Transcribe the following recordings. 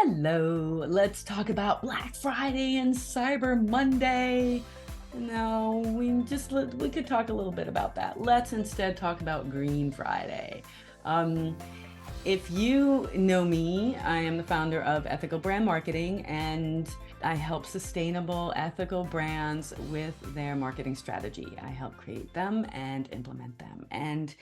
Hello, let's talk about Black Friday and Cyber Monday. No, we could talk a little bit about that. Let's instead talk about Green Friday. Um, if you know me, I am the founder of Ethical Brand Marketing, and I help sustainable, ethical brands with their marketing strategy. I help create them and implement them. And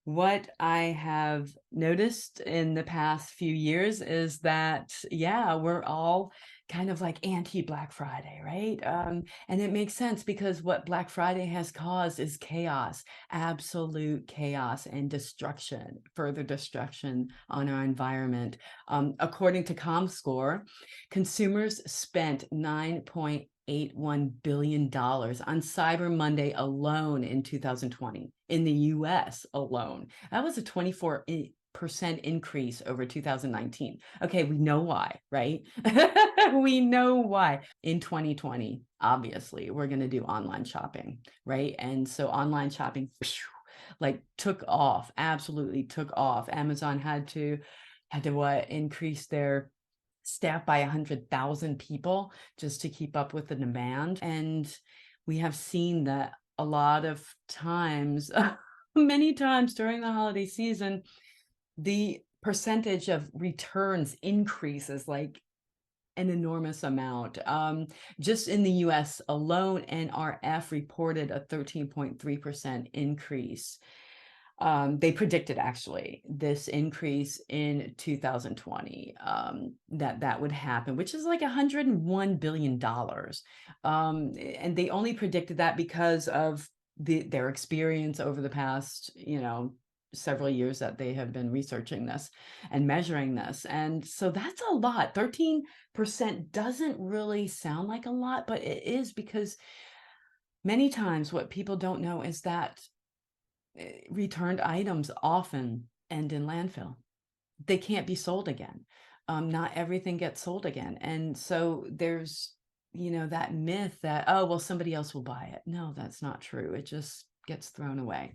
what I have noticed in the past few years is that, yeah, we're all kind of like anti-Black Friday, right? And it makes sense because what Black Friday has caused is chaos, absolute chaos and destruction, further destruction on our environment. According to ComScore, consumers spent 9.81 billion dollars on Cyber Monday alone in 2020 in the US alone. That was a 24% increase over 2019. Okay, we know why, right? We know why. In 2020, obviously, we're going to do online shopping, right? And so online shopping like took off, absolutely took off. Amazon had to what, increase their staff by 100,000 people just to keep up with the demand. And we have seen that a lot of times, many times during the holiday season, the percentage of returns increases like an enormous amount. Just in the US alone, NRF reported a 13.3% increase. They predicted actually this increase in 2020, that would happen, which is like $101 billion. And they only predicted that because of their experience over the past, several years that they have been researching this and measuring this. And so that's a lot. 13% doesn't really sound like a lot, but it is, because many times what people don't know is that returned items often end in landfill. They can't be sold again. Not everything gets sold again. And so there's, that myth that, oh, well, somebody else will buy it. No, that's not true. It just gets thrown away.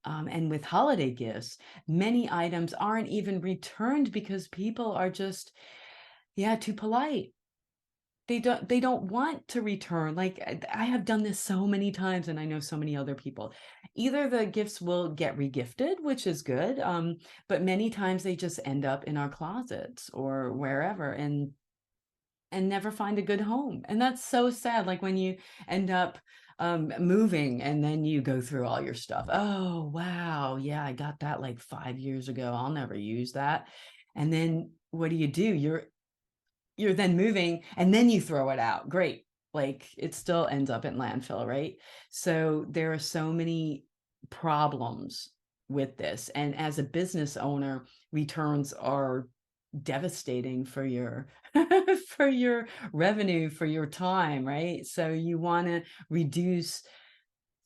And with holiday gifts, many items aren't even returned because people are just, yeah, too polite. They don't want to return. Like, I have done this so many times, and I know so many other people. Either the gifts will get regifted, which is good, but many times they just end up in our closets or wherever, and never find a good home. And that's so sad. Like when you end up moving and then you go through all your stuff. Oh, wow. Yeah, I got that like 5 years ago. I'll never use that. And then what do? You're then moving and then you throw it out. Great. Like it still ends up in landfill, right? So there are so many problems with this. And as a business owner, returns are devastating for your for your revenue, for your time, right? So you want to reduce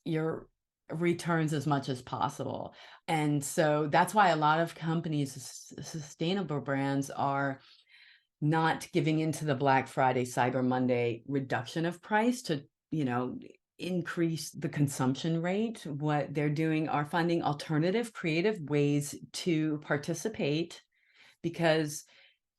your returns as much as possible. And so that's why a lot of companies, sustainable brands, are not giving into the Black Friday, Cyber Monday reduction of price to, increase the consumption rate. What they're doing are finding alternative creative ways to participate, because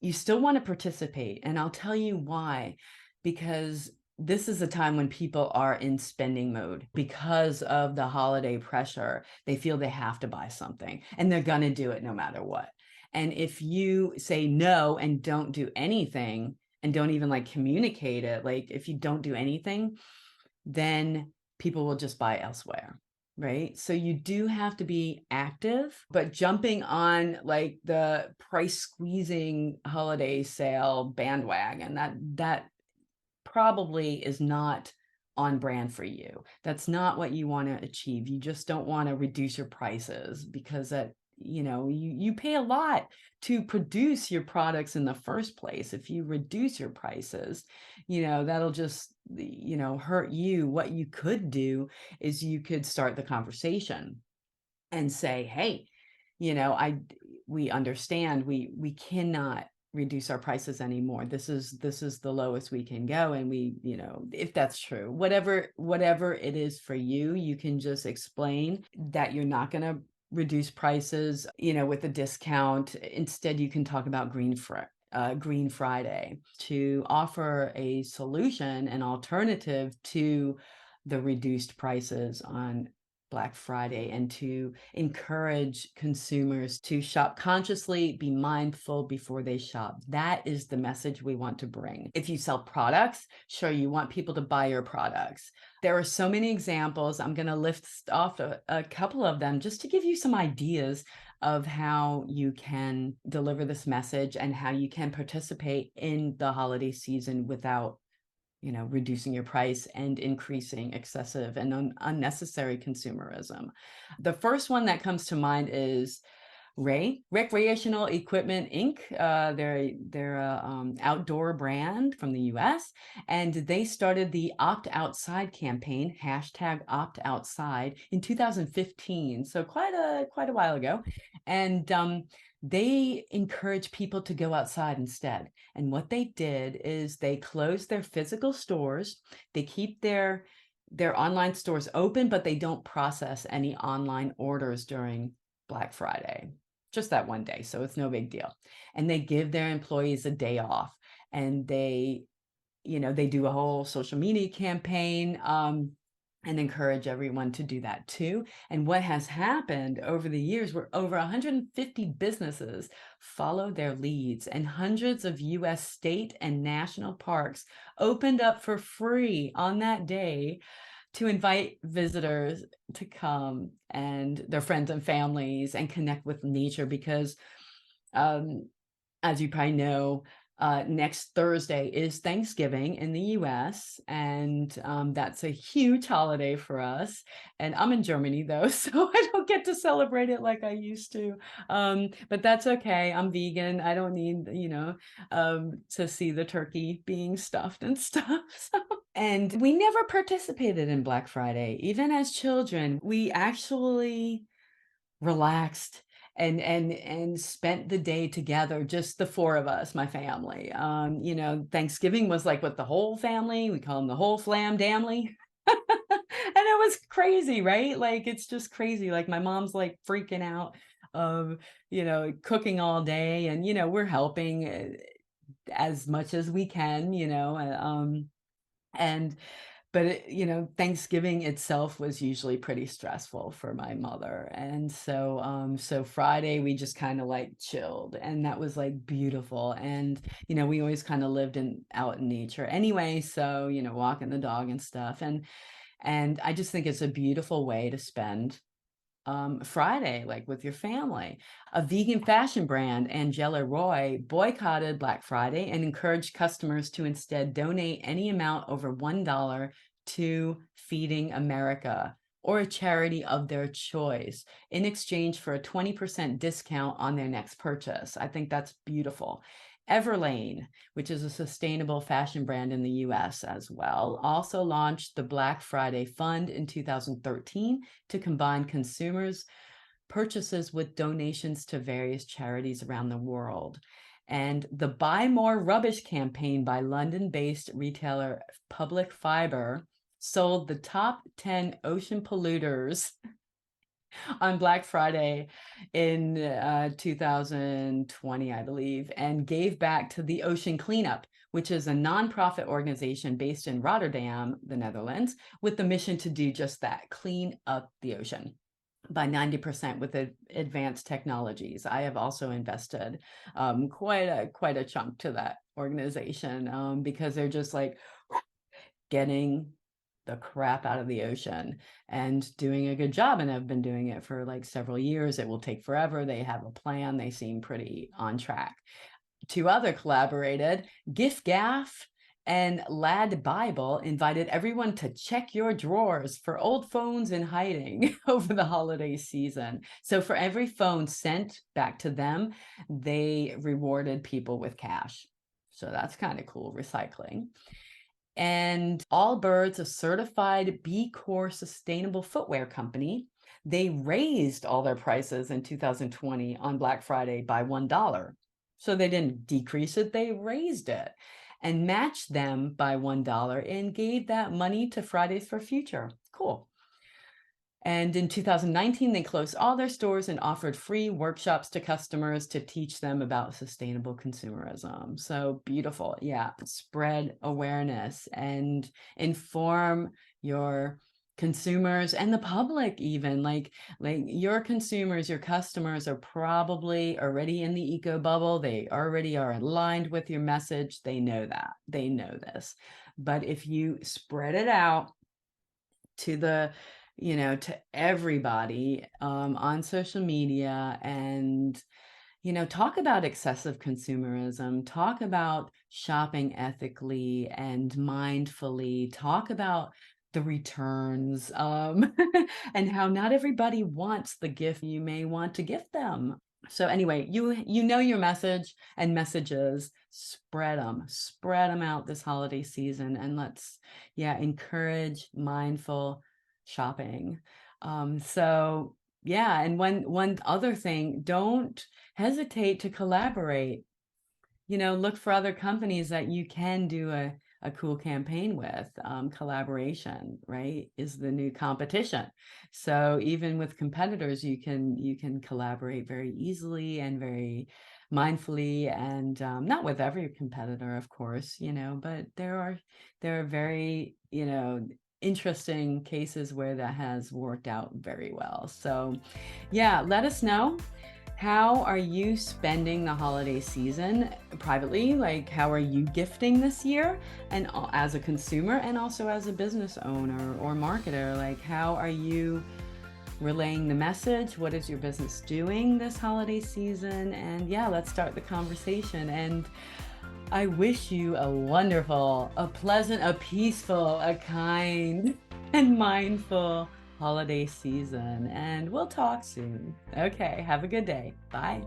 you still want to participate. And I'll tell you why. Because this is a time when people are in spending mode because of the holiday pressure. They feel they have to buy something and they're going to do it no matter what. And if you say no and don't do anything and don't even like communicate it, like if you don't do anything, then people will just buy elsewhere. Right. So you do have to be active, but jumping on like the price squeezing holiday sale bandwagon, that probably is not on brand for you. That's not what you want to achieve. You just don't want to reduce your prices, because that, you pay a lot to produce your products in the first place. If you reduce your prices, that'll just, hurt you. What you could do is you could start the conversation and say, hey, I we understand we cannot reduce our prices anymore. This is the lowest we can go. And we, if that's true, whatever it is for you, you can just explain that you're not going to reduce prices, with a discount. Instead, you can talk about Green Friday to offer a solution, an alternative to the reduced prices on Black Friday, and to encourage consumers to shop consciously, be mindful before they shop. That is the message we want to bring. If you sell products, sure, you want people to buy your products. There are so many examples. I'm going to list off a couple of them just to give you some ideas of how you can deliver this message and how you can participate in the holiday season without reducing your price and increasing excessive and unnecessary consumerism. The first one that comes to mind is Recreational Equipment Inc. They're a outdoor brand from the US, and they started the Opt Outside campaign, #OptOutside, in 2015, so quite a while ago. And they encourage people to go outside instead. And what they did is they closed their physical stores. They keep their online stores open, but they don't process any online orders during Black Friday, just that one day. So it's no big deal. And they give their employees a day off, and they do a whole social media campaign, and encourage everyone to do that too. And what has happened over the years, where over 150 businesses follow their leads, and hundreds of US state and national parks opened up for free on that day to invite visitors to come and their friends and families and connect with nature. Because as you probably know, next Thursday is Thanksgiving in the US, and that's a huge holiday for us. And I'm in Germany though, so I don't get to celebrate it like I used to. But that's okay. I'm vegan. I don't need, to see the turkey being stuffed and stuff. So. And we never participated in Black Friday. Even as children, we actually relaxed and spent the day together, just the four of us, my family. Thanksgiving was like with the whole family. We call them the whole flam damly. And it was crazy, right? Like, it's just crazy. Like, my mom's like freaking out of, cooking all day, and, we're helping as much as we can, but Thanksgiving itself was usually pretty stressful for my mother. And so Friday we just kind of like chilled, and that was like beautiful. And we always kind of lived out in nature anyway, so walking the dog and stuff. And I just think it's a beautiful way to spend Friday, like with your family. A vegan fashion brand, Angela Roy, boycotted Black Friday and encouraged customers to instead donate any amount over $1 to Feeding America or a charity of their choice in exchange for a 20% discount on their next purchase. I think that's beautiful. Everlane, which is a sustainable fashion brand in the US as well, also launched the Black Friday Fund in 2013 to combine consumers' purchases with donations to various charities around the world. And the Buy More Rubbish campaign by London-based retailer Public Fiber sold the top 10 ocean polluters on Black Friday in 2020, I believe, and gave back to the Ocean Cleanup, which is a nonprofit organization based in Rotterdam, the Netherlands, with the mission to do just that, clean up the ocean by 90% with advanced technologies. I have also invested quite a chunk to that organization because they're just like getting the crap out of the ocean and doing a good job, and have been doing it for like several years. It will take forever. They have a plan. They seem pretty on track. Two other collaborated, Gift Gaff and Lad Bible invited everyone to check your drawers for old phones in hiding over the holiday season. So for every phone sent back to them, they rewarded people with cash. So that's kind of cool, recycling. And Allbirds, a certified B Corp sustainable footwear company, they raised all their prices in 2020 on Black Friday by $1. So they didn't decrease it, they raised it and matched them by $1 and gave that money to Fridays for Future. Cool. And in 2019, they closed all their stores and offered free workshops to customers to teach them about sustainable consumerism. So beautiful. Yeah. Spread awareness and inform your consumers and the public, even like your consumers, your customers are probably already in the eco bubble. They already are aligned with your message. They know that. They know this. But if you spread it out to the to everybody on social media, and talk about excessive consumerism, talk about shopping ethically and mindfully, talk about the returns, and how not everybody wants the gift you may want to gift them. So anyway, you know your message and messages, spread them out this holiday season, and let's encourage mindful shopping. So yeah, and one other thing, don't hesitate to collaborate. Look for other companies that you can do a cool campaign with. Collaboration, right, is the new competition. So even with competitors, you can collaborate very easily and very mindfully, and not with every competitor, of course, but there are very, interesting cases where that has worked out very well. So yeah, let us know. How are you spending the holiday season privately? Like, how are you gifting this year? And as a consumer, and also as a business owner or marketer, like, how are you relaying the message? What is your business doing this holiday season? And yeah, let's start the conversation. And I wish you a wonderful, a pleasant, a peaceful, a kind, and mindful holiday season, and we'll talk soon. Okay, have a good day. Bye.